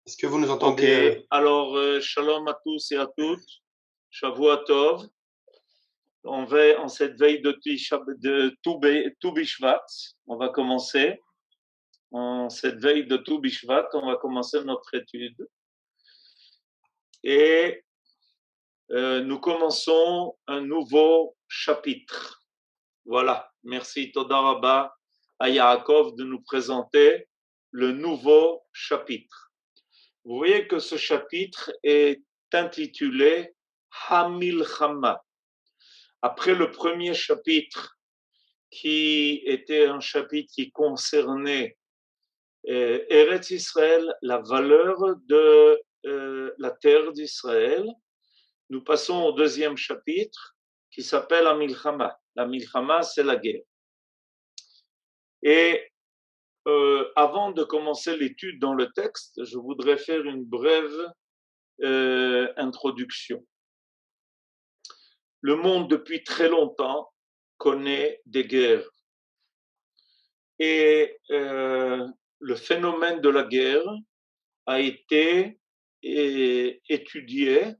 Est-ce que vous nous Ok, entendez alors shalom à tous et à toutes, Shavua Tov. On va en cette veille de Tu Bishvat, on va commencer. En cette veille de Tu Bishvat, on va commencer notre étude. Et nous commençons un nouveau chapitre. Voilà, merci Toda Rabba à Yaakov de nous présenter le nouveau chapitre. Vous voyez que ce chapitre est intitulé Hamilchama. Après le premier chapitre, qui était un chapitre qui concernait Eretz Israël, la valeur de la terre d'Israël, nous passons au deuxième chapitre qui s'appelle la Milchama. La Milchama, c'est la guerre. Et avant de commencer l'étude dans le texte, je voudrais faire une brève introduction. Le monde, depuis très longtemps, connaît des guerres. Et le phénomène de la guerre a été étudié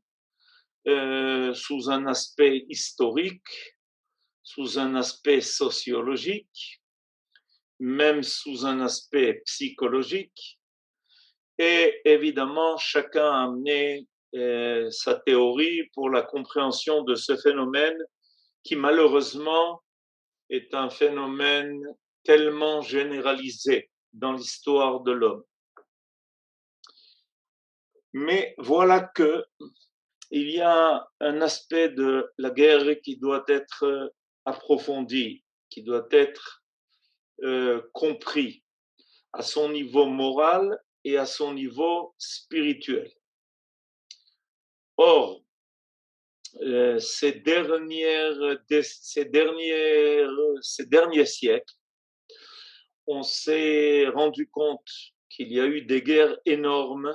sous un aspect historique, sous un aspect sociologique, même sous un aspect psychologique. Et évidemment, chacun a amené sa théorie pour la compréhension de ce phénomène qui malheureusement est un phénomène tellement généralisé dans l'histoire de l'homme. Mais voilà que il y a un aspect de la guerre qui doit être approfondi, qui doit être compris à son niveau moral et à son niveau spirituel. Or, ces derniers siècles, on s'est rendu compte qu'il y a eu des guerres énormes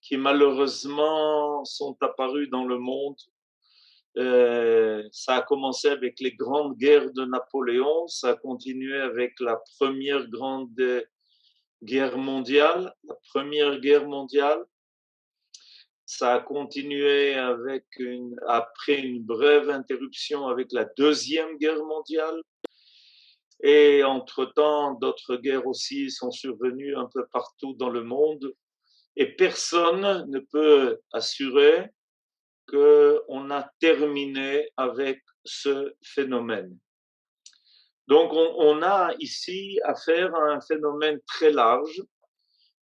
qui malheureusement sont apparues dans le monde. Ça a commencé avec les grandes guerres de Napoléon, ça a continué avec la première grande guerre mondiale, ça a continué après une brève interruption avec la deuxième guerre mondiale. Et entre-temps, d'autres guerres aussi sont survenues un peu partout dans le monde. Et personne ne peut assurer qu'on a terminé avec ce phénomène. Donc, on a ici affaire à un phénomène très large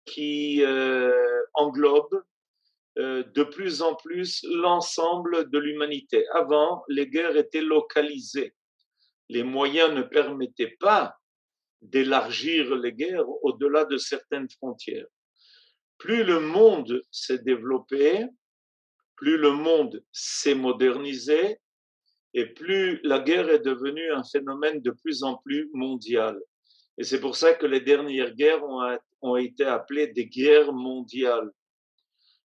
qui englobe de plus en plus l'ensemble de l'humanité. Avant, les guerres étaient localisées. Les moyens ne permettaient pas d'élargir les guerres au-delà de certaines frontières. Plus le monde s'est développé, plus le monde s'est modernisé, et plus la guerre est devenue un phénomène de plus en plus mondial. Et c'est pour ça que les dernières guerres ont été appelées des guerres mondiales.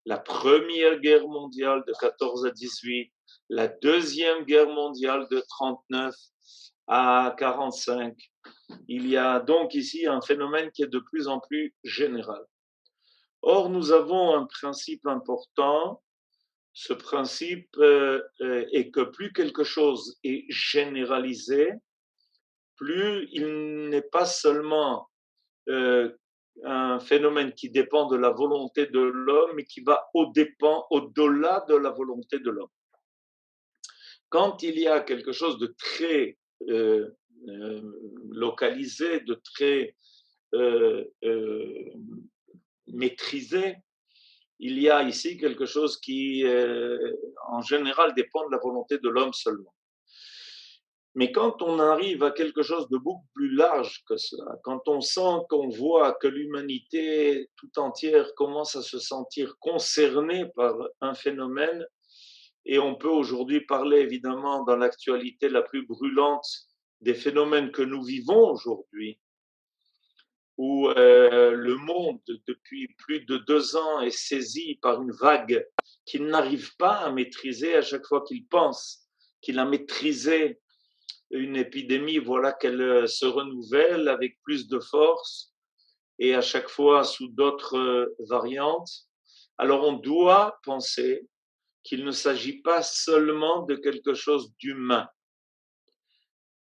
La première guerre mondiale de 14 à 18, la deuxième guerre mondiale de 39 à 45. Il y a donc ici un phénomène qui est de plus en plus général. Or, nous avons un principe important. Ce principe est que plus quelque chose est généralisé, plus il n'est pas seulement un phénomène qui dépend de la volonté de l'homme, mais qui va au-delà de la volonté de l'homme. Quand il y a quelque chose de très localisé, de très maîtrisé, il y a ici quelque chose qui, en général, dépend de la volonté de l'homme seulement. Mais quand on arrive à quelque chose de beaucoup plus large que cela, quand on sent, qu'on voit que l'humanité tout entière commence à se sentir concernée par un phénomène, et on peut aujourd'hui parler évidemment dans l'actualité la plus brûlante des phénomènes que nous vivons aujourd'hui, où le monde, depuis plus de 2 ans, est saisi par une vague qu'il n'arrive pas à maîtriser à chaque fois qu'il pense qu'il a maîtrisé une épidémie, voilà qu'elle se renouvelle avec plus de force. et à chaque fois sous d'autres variantes. Alors on doit penser qu'il ne s'agit pas seulement de quelque chose d'humain,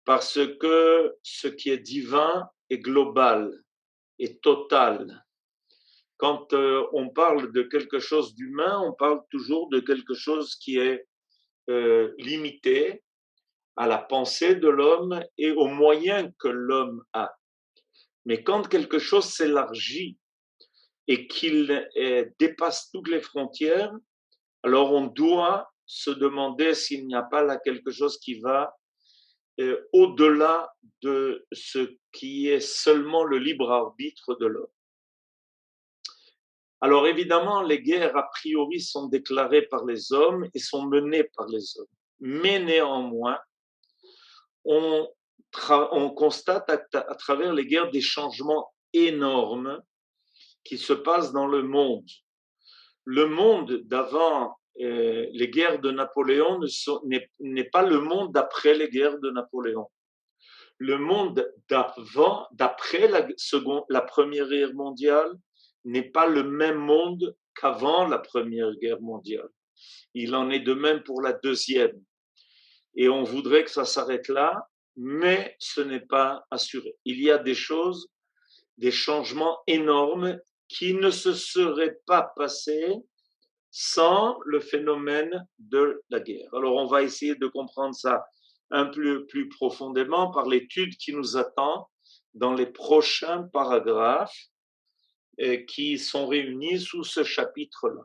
parce que ce qui est divin est global, est total. Quand on parle de quelque chose d'humain, on parle toujours de quelque chose qui est limité à la pensée de l'homme et aux moyens que l'homme a. Mais quand quelque chose s'élargit et qu'il dépasse toutes les frontières, alors on doit se demander s'il n'y a pas là quelque chose qui va au-delà de ce qui est seulement le libre arbitre de l'homme. Alors évidemment, les guerres a priori sont déclarées par les hommes et sont menées par les hommes. Mais néanmoins, on constate à travers les guerres des changements énormes qui se passent dans le monde. Le monde d'avant les guerres de Napoléon n'est pas le monde d'après les guerres de Napoléon. Le monde d'avant, d'après la Première Guerre mondiale, n'est pas le même monde qu'avant la Première Guerre mondiale. Il en est de même pour la deuxième. Et on voudrait que ça s'arrête là, mais ce n'est pas assuré. Il y a des choses, des changements énormes qui ne se seraient pas passés sans le phénomène de la guerre. Alors on va essayer de comprendre ça un peu plus profondément par l'étude qui nous attend dans les prochains paragraphes qui sont réunis sous ce chapitre-là.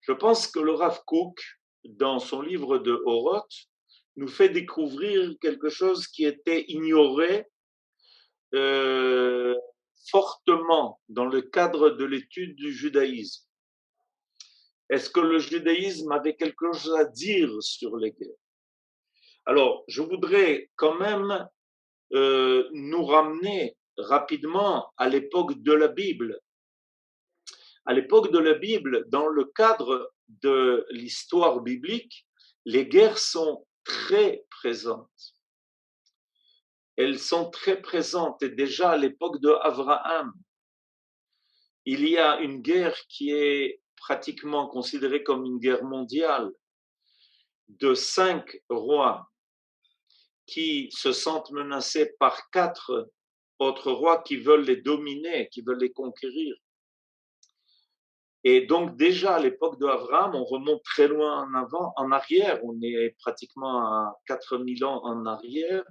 Je pense que le Rav Kook, dans son livre de Oroth, nous fait découvrir quelque chose qui était ignoré fortement dans le cadre de l'étude du judaïsme. Est-ce que le judaïsme avait quelque chose à dire sur les guerres? Alors, je voudrais quand même nous ramener rapidement à l'époque de la Bible. À l'époque de la Bible, dans le cadre de l'histoire biblique, les guerres sont très présentes. Elles sont très présentes et déjà à l'époque de Abraham, il y a une guerre qui est pratiquement considérée comme une guerre mondiale de 5 rois qui se sentent menacés par 4 autres rois qui veulent les dominer, qui veulent les conquérir. Et donc déjà à l'époque d'Abraham, on remonte très loin en avant, en arrière, on est pratiquement à 4000 ans en arrière,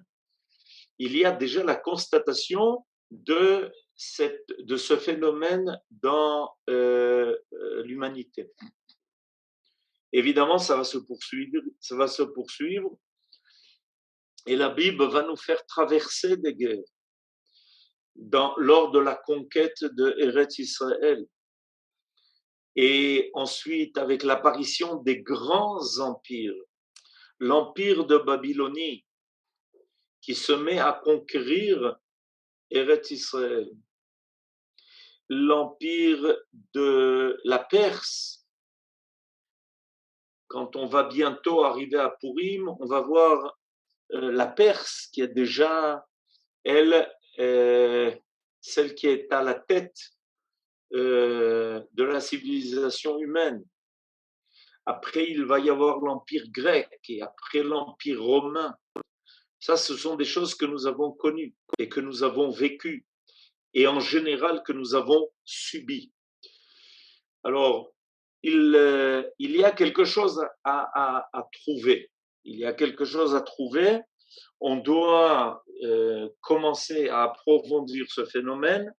il y a déjà la constatation de ce phénomène dans l'humanité. Évidemment, ça va se poursuivre, et la Bible va nous faire traverser des guerres lors de la conquête de Eretz Israël. Et ensuite, avec l'apparition des grands empires, l'empire de Babylonie, qui se met à conquérir Eretz Israël, l'empire de la Perse. Quand on va bientôt arriver à Purim, on va voir la Perse qui est déjà, elle, celle qui est à la tête de la civilisation humaine. Après, il va y avoir l'empire grec et après l'empire romain. Ça, ce sont des choses que nous avons connues et que nous avons vécues et en général que nous avons subies. Alors, il y a quelque chose à trouver. Il y a quelque chose à trouver. On doit commencer à approfondir ce phénomène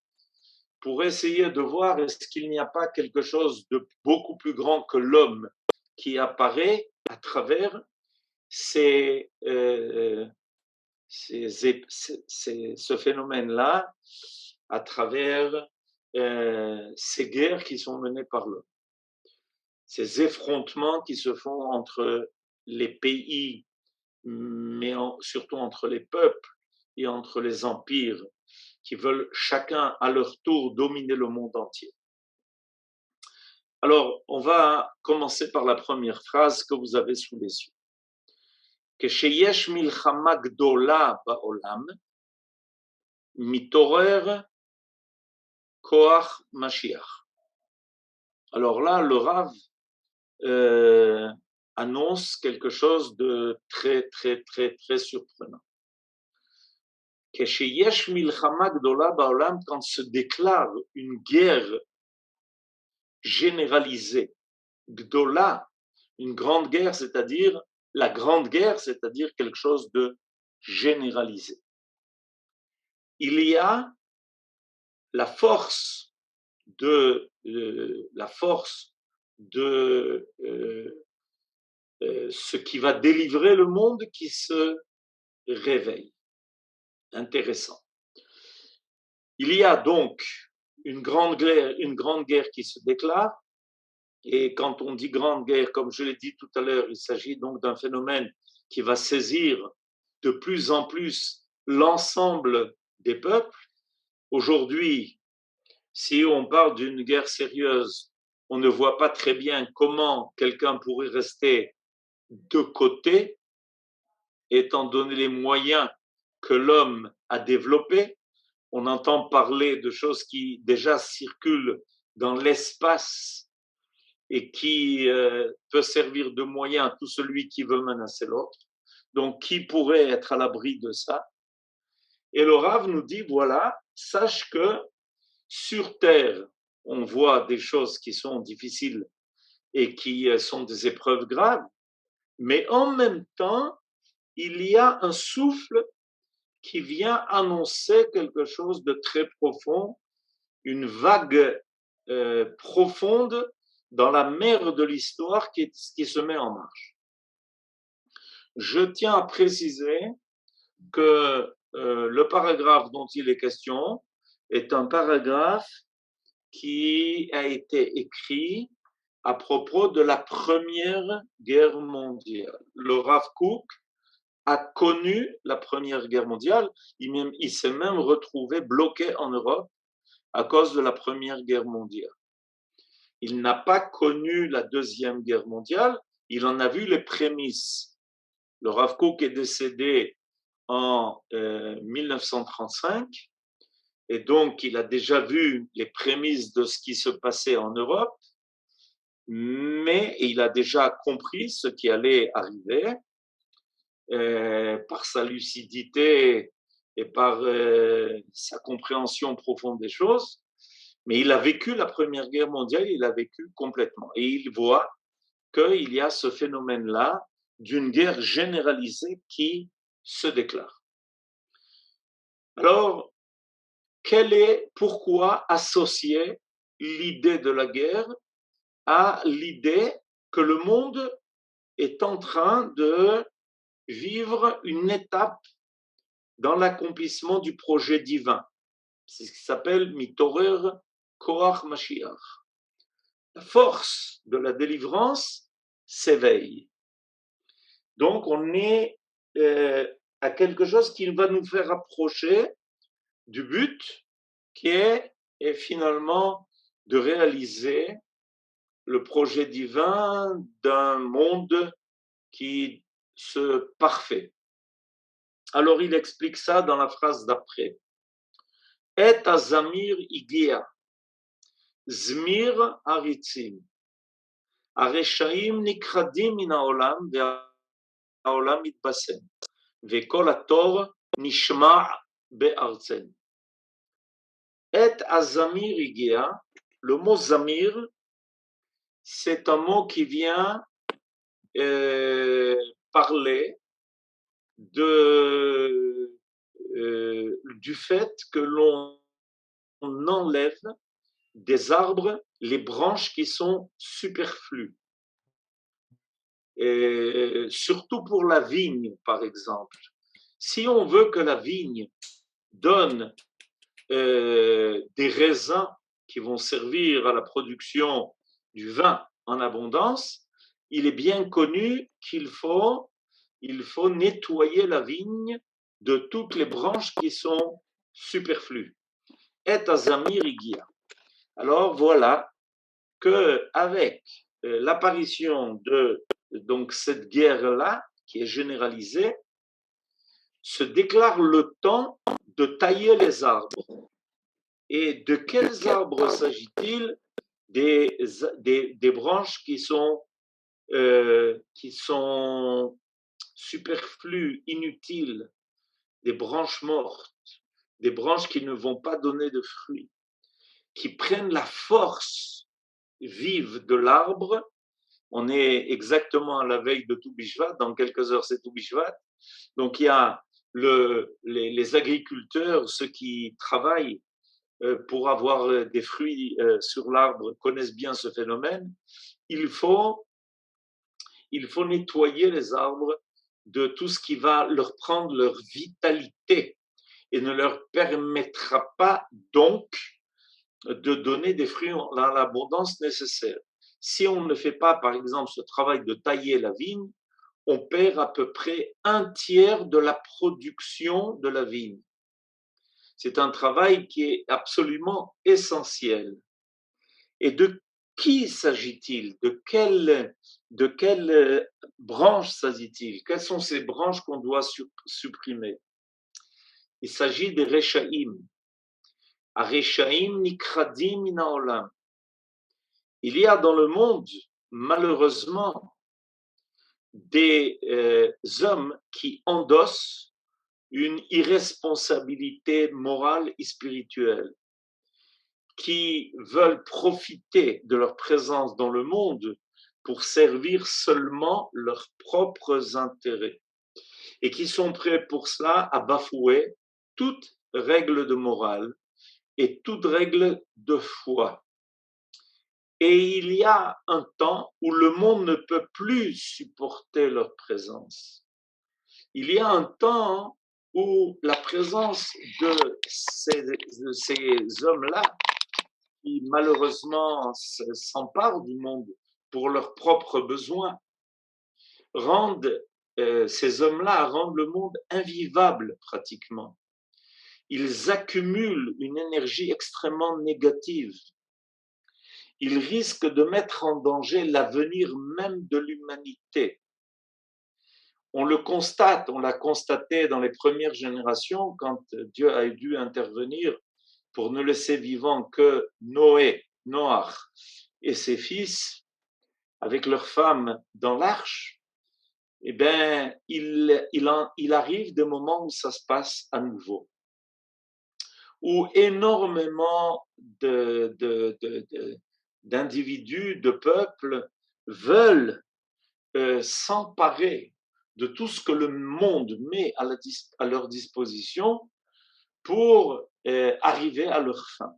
pour essayer de voir est-ce qu'il n'y a pas quelque chose de beaucoup plus grand que l'homme qui apparaît à travers ce phénomène-là, à travers ces guerres qui sont menées par l'homme, ces effrontements qui se font entre les pays, mais surtout entre les peuples et entre les empires qui veulent chacun à leur tour dominer le monde entier. Alors, on va commencer par la première phrase que vous avez sous les yeux. כשיש מלחמה גדולה בעולם, מתעורר Koach Mashiach. Alors là, le Rav annonce quelque chose de très, très, très, très surprenant. Quand se déclare une guerre généralisée, Gdola, une grande guerre, c'est-à-dire la grande guerre, c'est-à-dire quelque chose de généralisé. Il y a la force de ce qui va délivrer le monde qui se réveille. Intéressant. Il y a donc une grande guerre qui se déclare. Et quand on dit grande guerre, comme je l'ai dit tout à l'heure, il s'agit donc d'un phénomène qui va saisir de plus en plus l'ensemble des peuples. Aujourd'hui, si on parle d'une guerre sérieuse, on ne voit pas très bien comment quelqu'un pourrait rester de côté, étant donné les moyens que l'homme a développés. On entend parler de choses qui déjà circulent dans l'espace et qui peut servir de moyen à tout celui qui veut menacer l'autre. Donc, qui pourrait être à l'abri de ça? Et le Rav nous dit, voilà, sache que sur Terre, on voit des choses qui sont difficiles et qui sont des épreuves graves, mais en même temps, il y a un souffle qui vient annoncer quelque chose de très profond, une vague profonde dans la mer de l'histoire qui se met en marche. Je tiens à préciser que le paragraphe dont il est question est un paragraphe qui a été écrit à propos de la Première Guerre mondiale. Le Rav Kook a connu la Première Guerre mondiale, il s'est même retrouvé bloqué en Europe à cause de la Première Guerre mondiale. Il n'a pas connu la Deuxième Guerre mondiale, il en a vu les prémices. Le Rav Kook est décédé en 1935, et donc il a déjà vu les prémices de ce qui se passait en Europe, mais il a déjà compris ce qui allait arriver par sa lucidité et par sa compréhension profonde des choses. Mais il a vécu la Première Guerre mondiale, il l'a vécu complètement. Et il voit qu'il y a ce phénomène-là d'une guerre généralisée qui se déclare. Alors, pourquoi associer l'idée de la guerre à l'idée que le monde est en train de vivre une étape dans l'accomplissement du projet divin? C'est ce qui s'appelle Mitorer Koach Mashiach. La force de la délivrance s'éveille. Donc, on est à quelque chose qui va nous faire approcher du but qui est finalement de réaliser le projet divin d'un monde qui se parfait. Alors, il explique ça dans la phrase d'après. Et azamir igia, zmir aritzim, הרשעים נכחדים מן העולם והעולם מתבשם, וכל התור נשמע בארצנו. Et azamir igia, le mot zamir, c'est un mot qui vient parler du fait que l'on enlève des arbres les branches qui sont superflues. Et surtout pour la vigne, par exemple. Si on veut que la vigne donne des raisins qui vont servir à la production du vin en abondance, il est bien connu qu'il faut nettoyer la vigne de toutes les branches qui sont superflues. Et azamir igia. Alors voilà qu'avec l'apparition de donc cette guerre-là, qui est généralisée, se déclare le temps de tailler les arbres. Et de quels arbres s'agit-il? Des branches qui sont superflues, inutiles, des branches mortes, des branches qui ne vont pas donner de fruits, qui prennent la force vive de l'arbre. On est exactement à la veille de Tou Bishvat, dans quelques heures c'est Tou Bishvat. Donc il y a les agriculteurs, ceux qui travaillent pour avoir des fruits sur l'arbre, connaissent bien ce phénomène. Il faut nettoyer les arbres de tout ce qui va leur prendre leur vitalité et ne leur permettra pas donc de donner des fruits dans l'abondance nécessaire. Si on ne fait pas, par exemple, ce travail de tailler la vigne, on perd à peu près un tiers de la production de la vigne. C'est un travail qui est absolument essentiel. Et de qui s'agit-il? De quelle branche s'agit-il? Quelles sont ces branches qu'on doit supprimer? Il s'agit des Rechaïm. Areshaim nikradim min haolam. Il y a dans le monde, malheureusement, des hommes qui endossent une irresponsabilité morale et spirituelle, qui veulent profiter de leur présence dans le monde pour servir seulement leurs propres intérêts et qui sont prêts pour cela à bafouer toute règle de morale et toute règle de foi. Et il y a un temps où le monde ne peut plus supporter leur présence. Il y a un temps où la présence de ces hommes-là, qui malheureusement s'emparent du monde pour leurs propres besoins, ces hommes-là rendent le monde invivable pratiquement. Ils accumulent une énergie extrêmement négative. Ils risquent de mettre en danger l'avenir même de l'humanité. On le constate, on l'a constaté dans les premières générations quand Dieu a dû intervenir pour ne laisser vivant que Noé, Noach et ses fils avec leurs femmes dans l'arche. Eh bien, il arrive des moments où ça se passe à nouveau, où énormément d'individus, de peuples veulent s'emparer de tout ce que le monde met à leur disposition pour arriver à leur fin.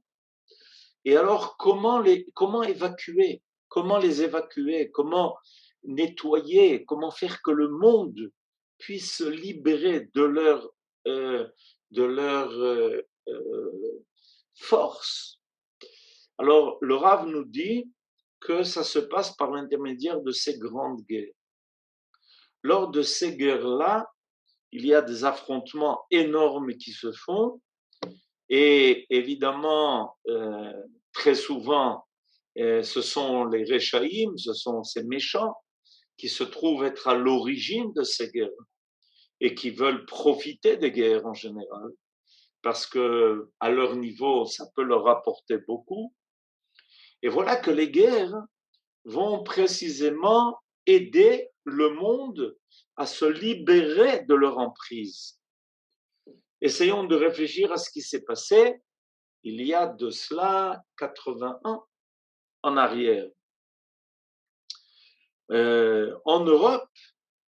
Et alors, comment les évacuer? Comment les évacuer? Comment nettoyer? Comment faire que le monde puisse se libérer de leur force? Alors, le Rav nous dit que ça se passe par l'intermédiaire de ces grandes guerres. Lors de ces guerres-là, il y a des affrontements énormes qui se font et évidemment, très souvent, ce sont les Rechaïm, ce sont ces méchants qui se trouvent être à l'origine de ces guerres et qui veulent profiter des guerres en général parce que à leur niveau, ça peut leur apporter beaucoup. Et voilà que les guerres vont précisément aider le monde à se libérer de leur emprise. Essayons de réfléchir à ce qui s'est passé il y a de cela 80 ans en arrière. En Europe,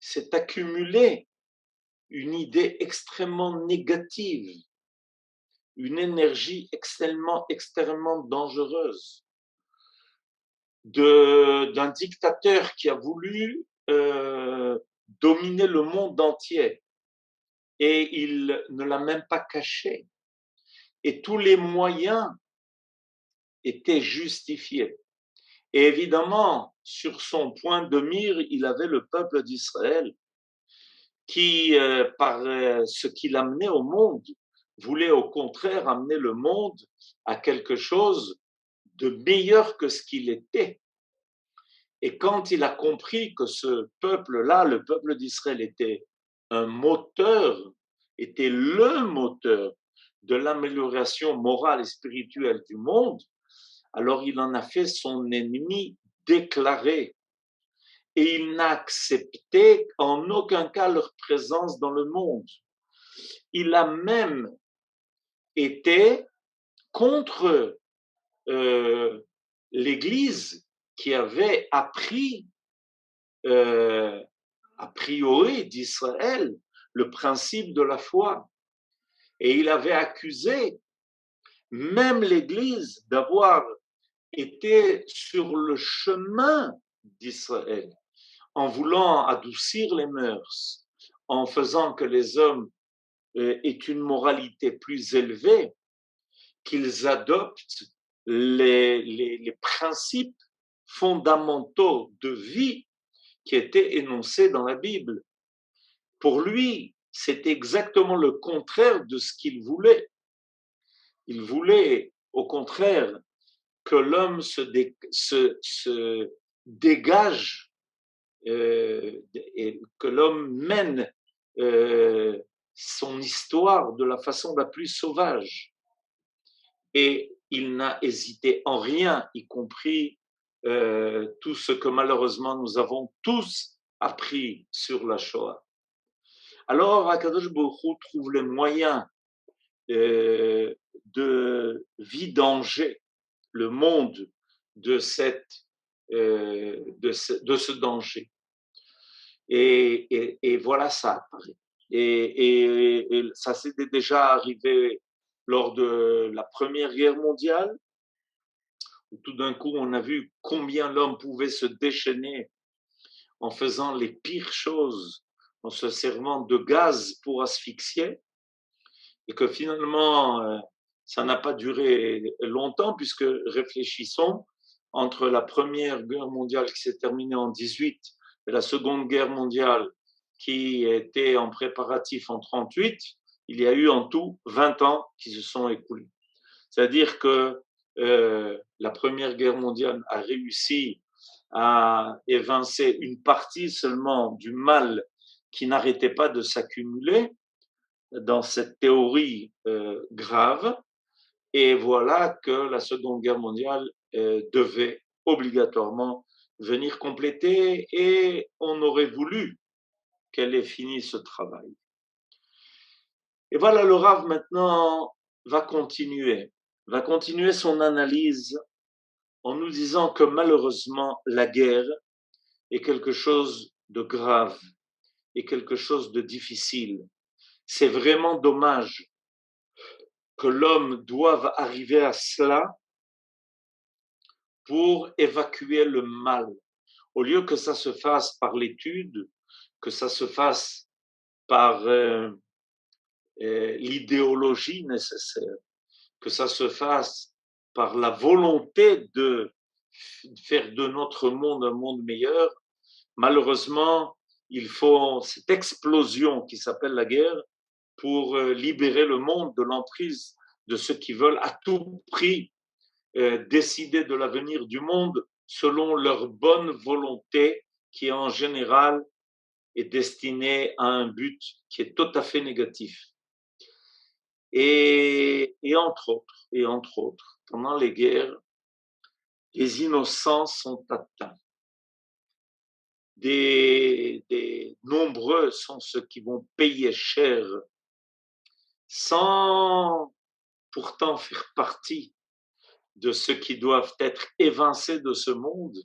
s'est accumulée une idée extrêmement négative, une énergie extrêmement dangereuse d'un dictateur qui a voulu dominer le monde entier et il ne l'a même pas caché. Et tous les moyens étaient justifiés. Et évidemment, sur son point de mire, il avait le peuple d'Israël qui, par ce qu'il amenait au monde, voulait au contraire amener le monde à quelque chose de meilleur que ce qu'il était. Et quand il a compris que ce peuple-là, le peuple d'Israël, était un moteur, était le moteur de l'amélioration morale et spirituelle du monde, alors il en a fait son ennemi déclaré. Et il n'a accepté en aucun cas leur présence dans le monde. Il a même été contre l'Église qui avait appris, a priori d'Israël, le principe de la foi. Et il avait accusé même l'Église d'avoir été sur le chemin d'Israël, en voulant adoucir les mœurs, en faisant que les hommes aient une moralité plus élevée, qu'ils adoptent les principes fondamentaux de vie qui étaient énoncés dans la Bible. Pour lui, c'était exactement le contraire de ce qu'il voulait. Il voulait, au contraire, que l'homme se dégage et que l'homme mène son histoire de la façon la plus sauvage. Et il n'a hésité en rien, y compris tout ce que malheureusement nous avons tous appris sur la Shoah. Alors, Akadosh Baruch Hu trouve les moyens de vidanger le monde de ce danger. Et voilà, ça apparaît. Et ça s'était déjà arrivé lors de la Première Guerre mondiale, où tout d'un coup, on a vu combien l'homme pouvait se déchaîner en faisant les pires choses, en se servant de gaz pour asphyxier, et que finalement, ça n'a pas duré longtemps, puisque réfléchissons, entre la Première Guerre mondiale qui s'est terminée en 18 et la Seconde Guerre mondiale qui était en préparatif en 38, il y a eu en tout 20 ans qui se sont écoulés. C'est-à-dire que la Première Guerre mondiale a réussi à évincer une partie seulement du mal qui n'arrêtait pas de s'accumuler dans cette théorie grave. Et voilà que la Seconde Guerre mondiale devait obligatoirement venir compléter, et on aurait voulu qu'elle ait fini ce travail. Et voilà, le Rav maintenant va continuer son analyse en nous disant que malheureusement la guerre est quelque chose de grave et quelque chose de difficile. C'est vraiment dommage que l'homme doive arriver à cela pour évacuer le mal, au lieu que ça se fasse par l'étude, que ça se fasse par l'idéologie nécessaire, que ça se fasse par la volonté de faire de notre monde un monde meilleur. Malheureusement, il faut cette explosion qui s'appelle la guerre pour libérer le monde de l'emprise de ceux qui veulent à tout prix décider de l'avenir du monde selon leur bonne volonté, qui en général est destinée à un but qui est tout à fait négatif. Et entre autres, pendant les guerres, les innocents sont atteints. Des nombreux sont ceux qui vont payer cher sans pourtant faire partie de ceux qui doivent être évincés de ce monde.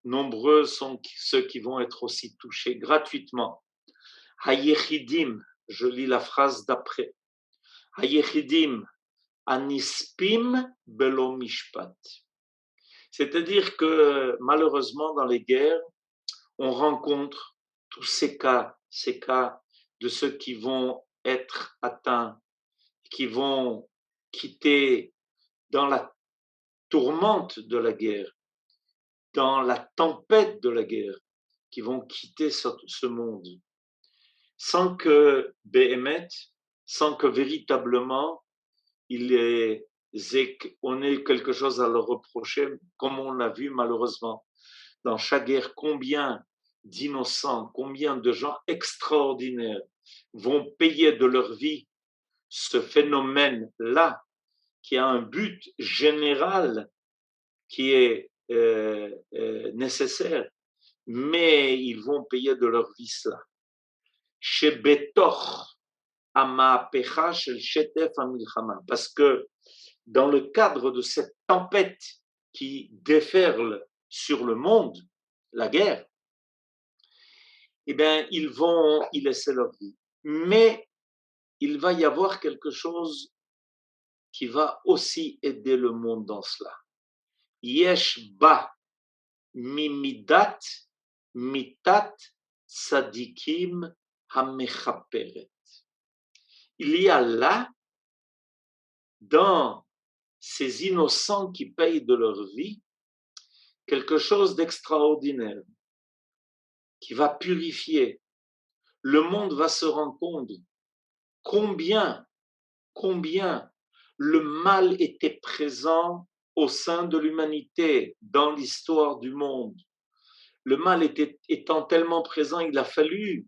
Nombreux sont ceux qui vont être aussi touchés gratuitement. Hayechidim, je lis la phrase d'après. Hayechidim anispim belo mishpat. C'est-à-dire que malheureusement dans les guerres, on rencontre tous ces cas de ceux qui vont être atteints, qui vont quitter dans la tourmente de la guerre, dans la tempête de la guerre, qui vont quitter ce monde, sans que Béhémet, sans que véritablement on ait quelque chose à leur reprocher, comme on l'a vu malheureusement dans chaque guerre, combien d'innocents, combien de gens extraordinaires vont payer de leur vie ce phénomène-là, qui a un but général qui est nécessaire, mais ils vont payer de leur vie cela. Chez Betor, parce que dans le cadre de cette tempête qui déferle sur le monde, la guerre, eh bien, ils vont y laisser leur vie. Mais il va y avoir quelque chose qui va aussi aider le monde dans cela. Yesh ba mimidat mitat tzadikim hamechaperet. Il y a là, dans ces innocents qui payent de leur vie, quelque chose d'extraordinaire qui va purifier. Le monde va se rendre compte combien le mal était présent au sein de l'humanité, dans l'histoire du monde. Le mal étant tellement présent, il a fallu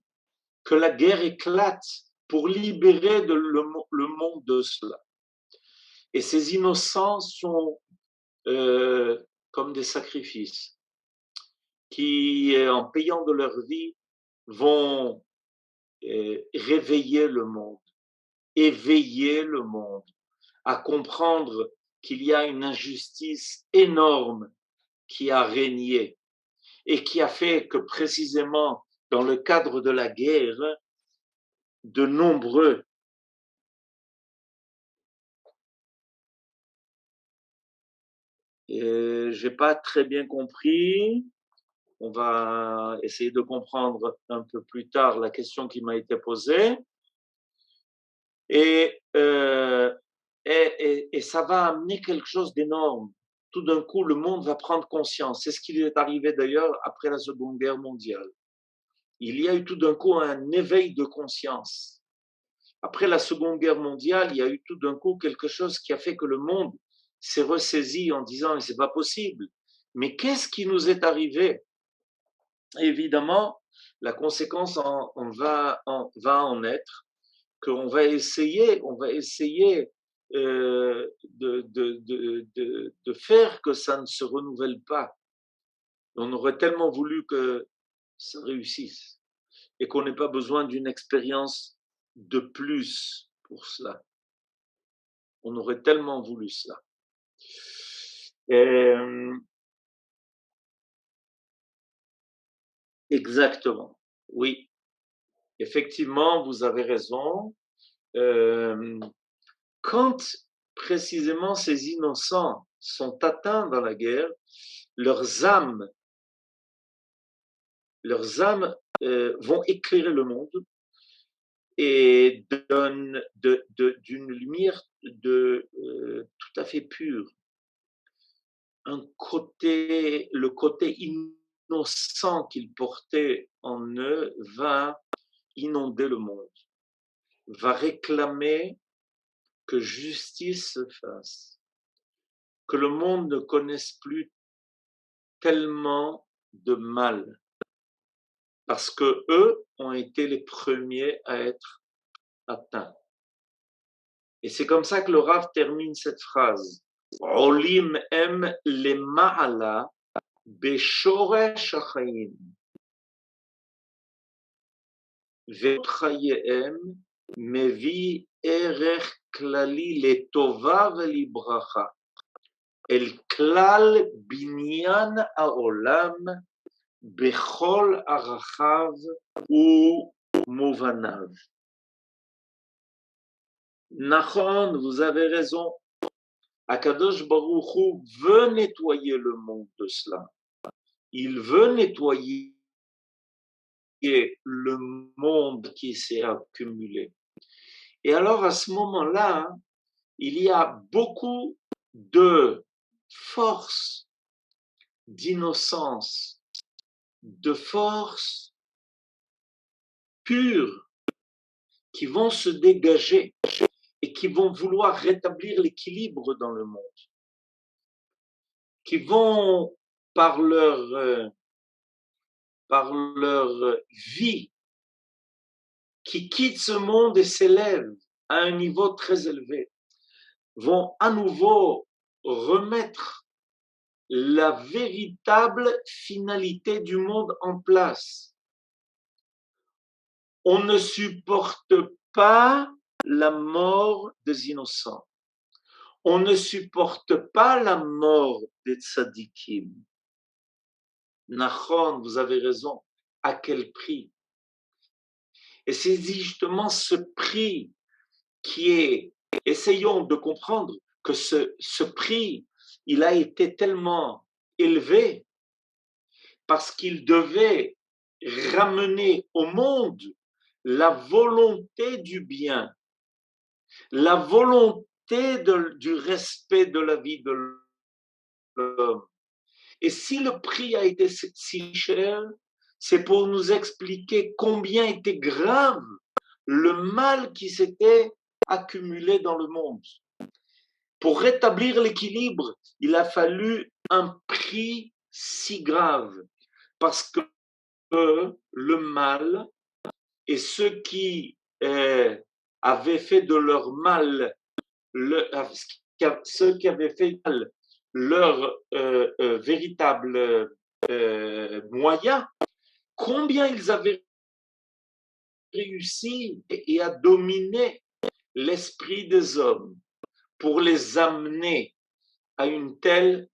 que la guerre éclate pour libérer le monde de cela. Et ces innocents sont comme des sacrifices qui, en payant de leur vie, vont réveiller le monde, éveiller le monde, à comprendre qu'il y a une injustice énorme qui a régné et qui a fait que précisément dans le cadre de la guerre, de nombreux j'ai pas très bien compris. On va essayer de comprendre un peu plus tard la question qui m'a été posée. Et ça va amener quelque chose d'énorme. Tout d'un coup, le monde va prendre conscience. C'est ce qui lui est arrivé d'ailleurs après la Seconde Guerre mondiale. Il y a eu tout d'un coup un éveil de conscience. Après la Seconde Guerre mondiale, il y a eu tout d'un coup quelque chose qui a fait que le monde s'est ressaisi en disant « c'est pas possible ». Mais qu'est-ce qui nous est arrivé? Évidemment, la conséquence va en être qu'on va essayer de faire que ça ne se renouvelle pas. On aurait tellement voulu que ça réussisse et qu'on n'ait pas besoin d'une expérience de plus pour cela. On aurait tellement voulu cela. Exactement, oui. Effectivement, vous avez raison. Quand précisément ces innocents sont atteints dans la guerre, leurs âmes vont éclairer le monde et donnent d'une lumière tout à fait pure. Le côté innocent qu'ils portaient en eux va inonder le monde, va réclamer que justice se fasse, que le monde ne connaisse plus tellement de mal, parce que eux ont été les premiers à être atteints. Et c'est comme ça que le Rav termine cette phrase. Olim em le ma'ala beshoresh hachayim ve'ot chayehem mevi erech klali letova velibracha el klal binyan haolam bechol arachav ou movanav. Nachon, vous avez raison. Akadosh Baruch Hu veut nettoyer le monde de cela. Il veut nettoyer le monde qui s'est accumulé. Et alors à ce moment-là, il y a beaucoup de force, d'innocence, de force pure qui vont se dégager et qui vont vouloir rétablir l'équilibre dans le monde, qui vont, par leur vie, qui quittent ce monde et s'élèvent à un niveau très élevé, vont à nouveau remettre la véritable finalité du monde en place. On ne supporte pas la mort des innocents. On ne supporte pas la mort des tzadikim. Nachon, vous avez raison. À quel prix? Et c'est justement ce prix qui est, essayons de comprendre que ce prix, il a été tellement élevé parce qu'il devait ramener au monde la volonté du bien, la volonté du respect de la vie de l'homme. Et si le prix a été si cher, c'est pour nous expliquer combien était grave le mal qui s'était accumulé dans le monde. Pour rétablir l'équilibre, il a fallu un prix si grave, parce que le mal et ceux qui avaient fait de leur mal, ceux qui avaient fait mal leur véritable moyen, combien ils avaient réussi et à dominer l'esprit des hommes pour les amener à une telle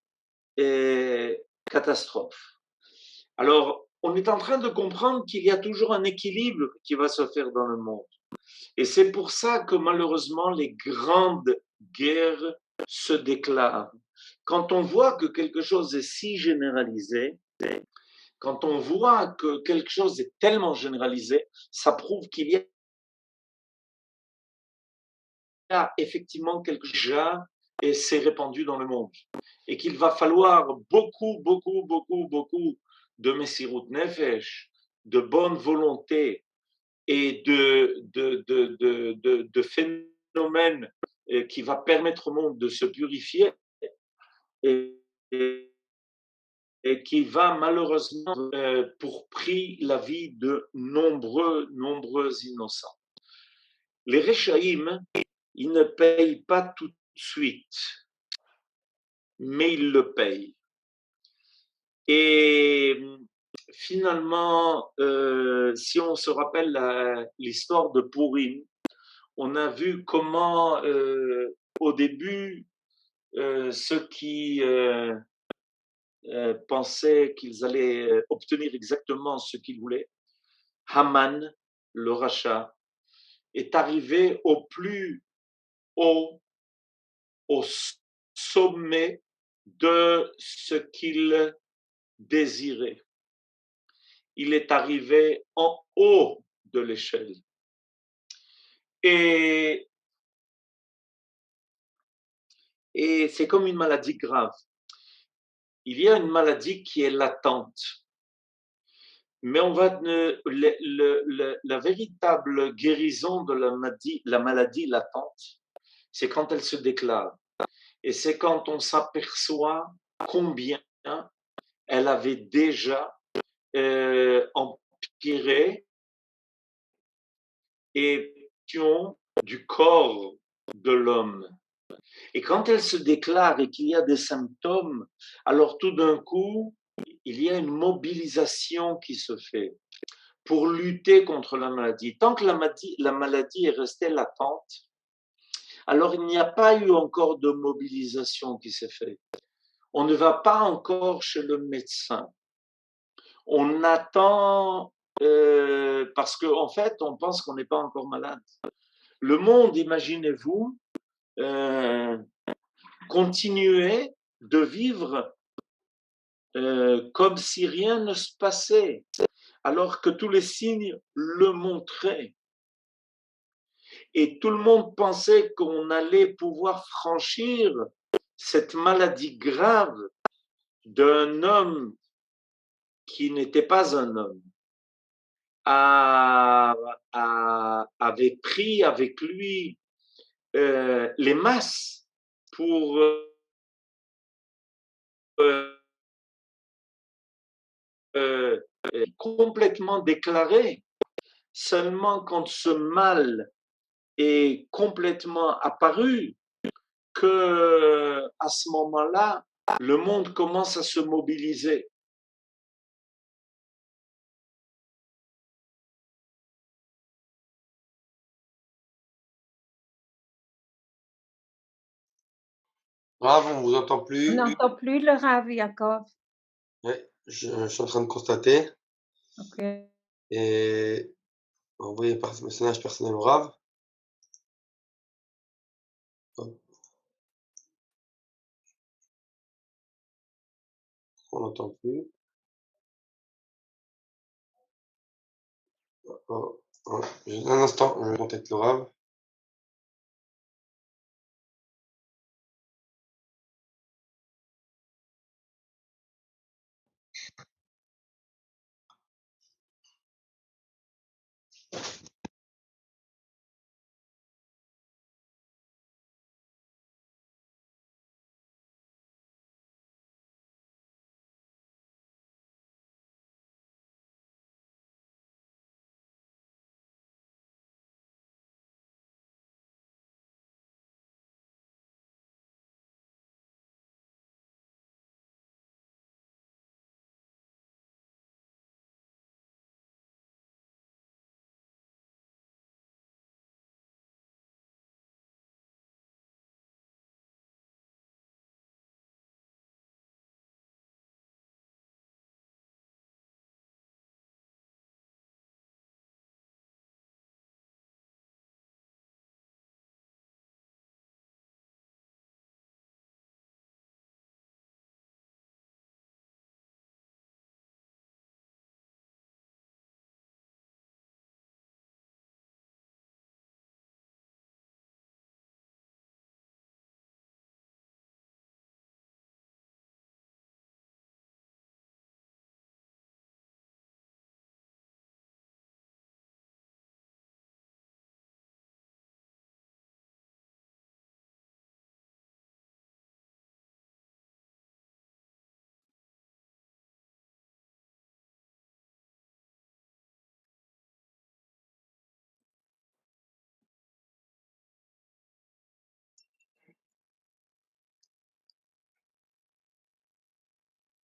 catastrophe. Alors, on est en train de comprendre qu'il y a toujours un équilibre qui va se faire dans le monde. Et c'est pour ça que malheureusement, les grandes guerres se déclarent. Quand on voit que quelque chose est si généralisé, quand on voit que quelque chose est tellement généralisé, ça prouve qu'il y a effectivement quelque chose et c'est répandu dans le monde. Et qu'il va falloir beaucoup de Messirut Nefesh, de bonne volonté et de phénomènes qui va permettre au monde de se purifier et, et qui va malheureusement pour prix la vie de nombreux innocents. Les Rechaïm, ils ne payent pas tout de suite, mais ils le payent. Et finalement, si on se rappelle l'histoire de Purim, on a vu comment au début, ceux qui pensaient qu'ils allaient obtenir exactement ce qu'ils voulaient, Haman, le rachat, est arrivé au plus haut, au sommet de ce qu'il désirait. Il est arrivé en haut de l'échelle. Et c'est comme une maladie grave. Il y a une maladie qui est latente. Mais on va la véritable guérison de la maladie latente, c'est quand elle se déclare. Et c'est quand on s'aperçoit combien elle avait déjà empiré et du corps de l'homme. Et quand elle se déclare et qu'il y a des symptômes, alors tout d'un coup, il y a une mobilisation qui se fait pour lutter contre la maladie. Tant que la maladie est restée latente, alors il n'y a pas eu encore de mobilisation qui s'est faite. On ne va pas encore chez le médecin. On attend parce qu'en fait, on pense qu'on n'est pas encore malade. Le monde, imaginez-vous, continuait de vivre comme si rien ne se passait, alors que tous les signes le montraient. Et tout le monde pensait qu'on allait pouvoir franchir cette maladie grave d'un homme qui n'était pas un homme, avait pris avec lui les masses pour complètement déclaré. Seulement quand ce mal est complètement apparu, que à ce moment-là, le monde commence à se mobiliser. Rav, on vous entend On plus. n'entend plus le Rav Yaakov. Ouais, je suis en train de constater. Ok. Et envoyer par message personnel au Rav. Hop. On n'entend plus. Oh, oh. Juste un instant, je contacte le Rav.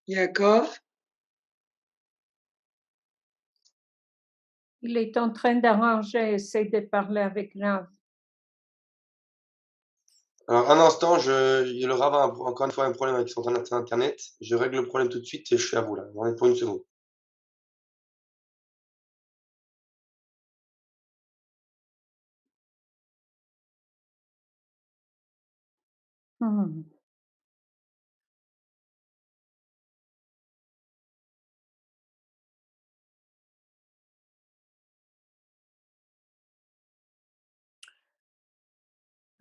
Yaakov, Il est en train d'arranger, essaie de parler avec Rav. Alors, un instant, le Rav a encore une fois un problème avec son internet. Je règle le problème tout de suite et je suis à vous là. J'en ai pour une seconde.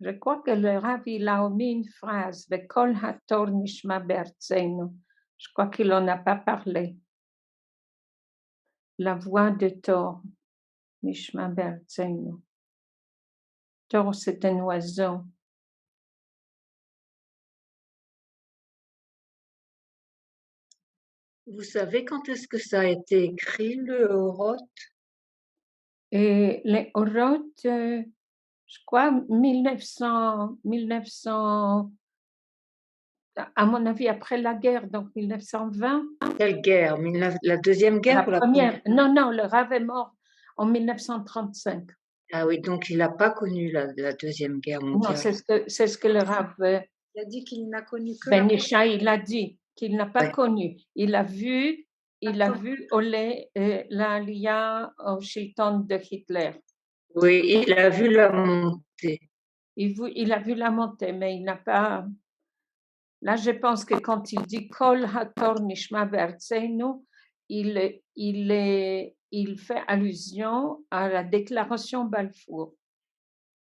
Je crois que le Rav, il a omis une phrase, Vekol hator nishma be'artzeinu. Je crois qu'il n'en a pas parlé. La voix de Thor, nishma be'artzeinu. Thor, c'est un oiseau. vous savez quand est-ce que ça a été écrit, le Oroth? Et les Oroth, je crois, 1900, à mon avis, après la guerre, donc 1920. Quelle guerre? La Deuxième Guerre La ou la première, Première? non, le Rav est mort en 1935. Ah oui, donc il n'a pas connu la Deuxième Guerre Non, mondiale. c'est ce que le Rav Il a dit qu'il n'a connu que Ben la Ishaï, il a dit qu'il n'a pas Ouais. connu. Il a vu l'Aliyah au Shilton de Hitler. Oui, il a vu la montée. Il a vu la montée, mais il n'a pas. Là, je pense que quand il dit Kol Hator Nishma Be'artzeinu, il fait allusion à la déclaration Balfour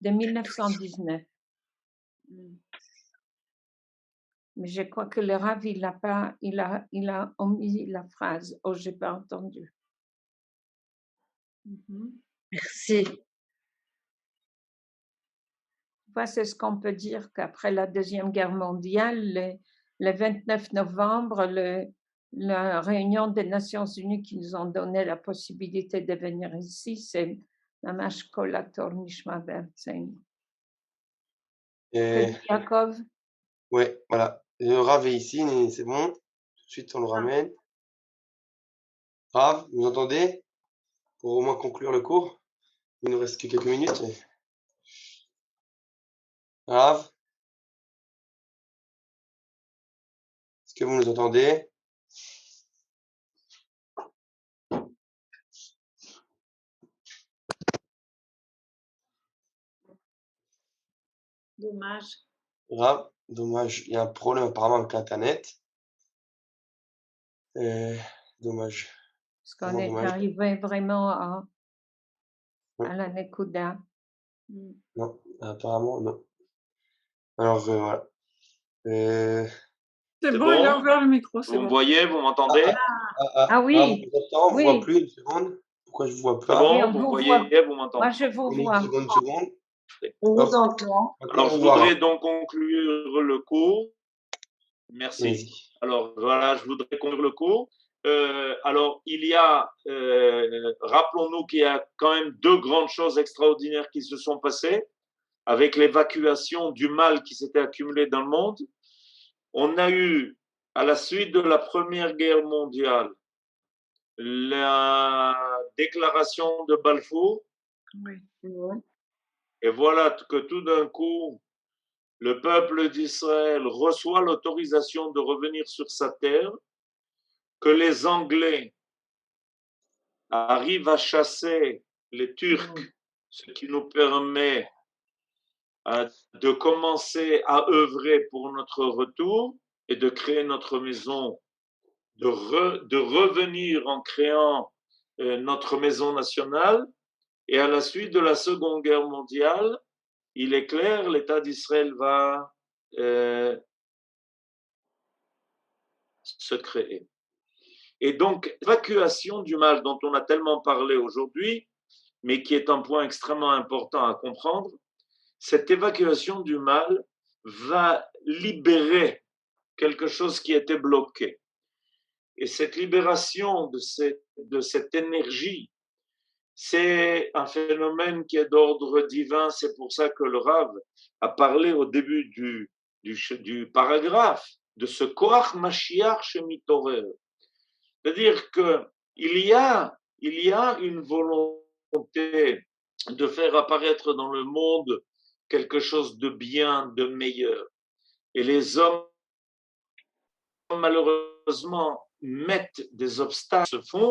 de 1919. Mais je crois que le Rav, il a omis la phrase. Oh, j'ai pas entendu. Merci. C'est ce qu'on peut dire qu'après la Deuxième Guerre mondiale, le 29 novembre, la réunion des Nations Unies qui nous ont donné la possibilité de venir ici, c'est ממש כל התור נשמע בארצנו. Et, יעקב? ouais, voilà. Le Rav est ici, mais c'est bon. Tout de suite, on le ramène. Rav, vous entendez? Pour au moins conclure le cours. Il nous reste que quelques minutes. Rav? Est-ce que vous nous entendez? Dommage. Rav, dommage. Il y a un problème apparemment avec Internet. Dommage. Parce qu'on Vraiment est dommage. arrivé vraiment à Ouais. la Nekuda. Non, apparemment, non. Alors, voilà. C'est C'est bon, il a bon? ouvert le micro, c'est Vous me bon. voyez, vous m'entendez? Ah oui, on vous entend, on vous oui. voit plus, une seconde. Pourquoi je vous vois C'est pas? Oui, bon? on Vous vous voyez, vous Moi, m'entendez? je vous Une vois. seconde. On Hop. vous entend. Maintenant, Alors, on je voit. voudrais donc conclure le cours. Merci. Vas-y. Alors, voilà, je voudrais conclure le cours. Alors, il y a, rappelons-nous qu'il y a quand même deux grandes choses extraordinaires qui se sont passées avec l'évacuation du mal qui s'était accumulé dans le monde. On a eu, à la suite de la Première Guerre mondiale, la déclaration de Balfour. Oui. Et voilà que tout d'un coup, le peuple d'Israël reçoit l'autorisation de revenir sur sa terre, que les Anglais arrivent à chasser les Turcs, ce qui nous permet de commencer à œuvrer pour notre retour et de créer notre maison, de revenir en créant notre maison nationale. Et à la suite de la Seconde Guerre mondiale, il est clair, l'État d'Israël va se créer. Et donc, l'évacuation du mal dont on a tellement parlé aujourd'hui, mais qui est un point extrêmement important à comprendre, cette évacuation du mal va libérer quelque chose qui était bloqué. Et cette libération de cette énergie, c'est un phénomène qui est d'ordre divin. C'est pour ça que le Rav a parlé au début du paragraphe de ce Koach Mashiach Shemitorer. C'est-à-dire qu'il y a une volonté de faire apparaître dans le monde quelque chose de bien, de meilleur. Et les hommes, malheureusement, mettent des obstacles, se font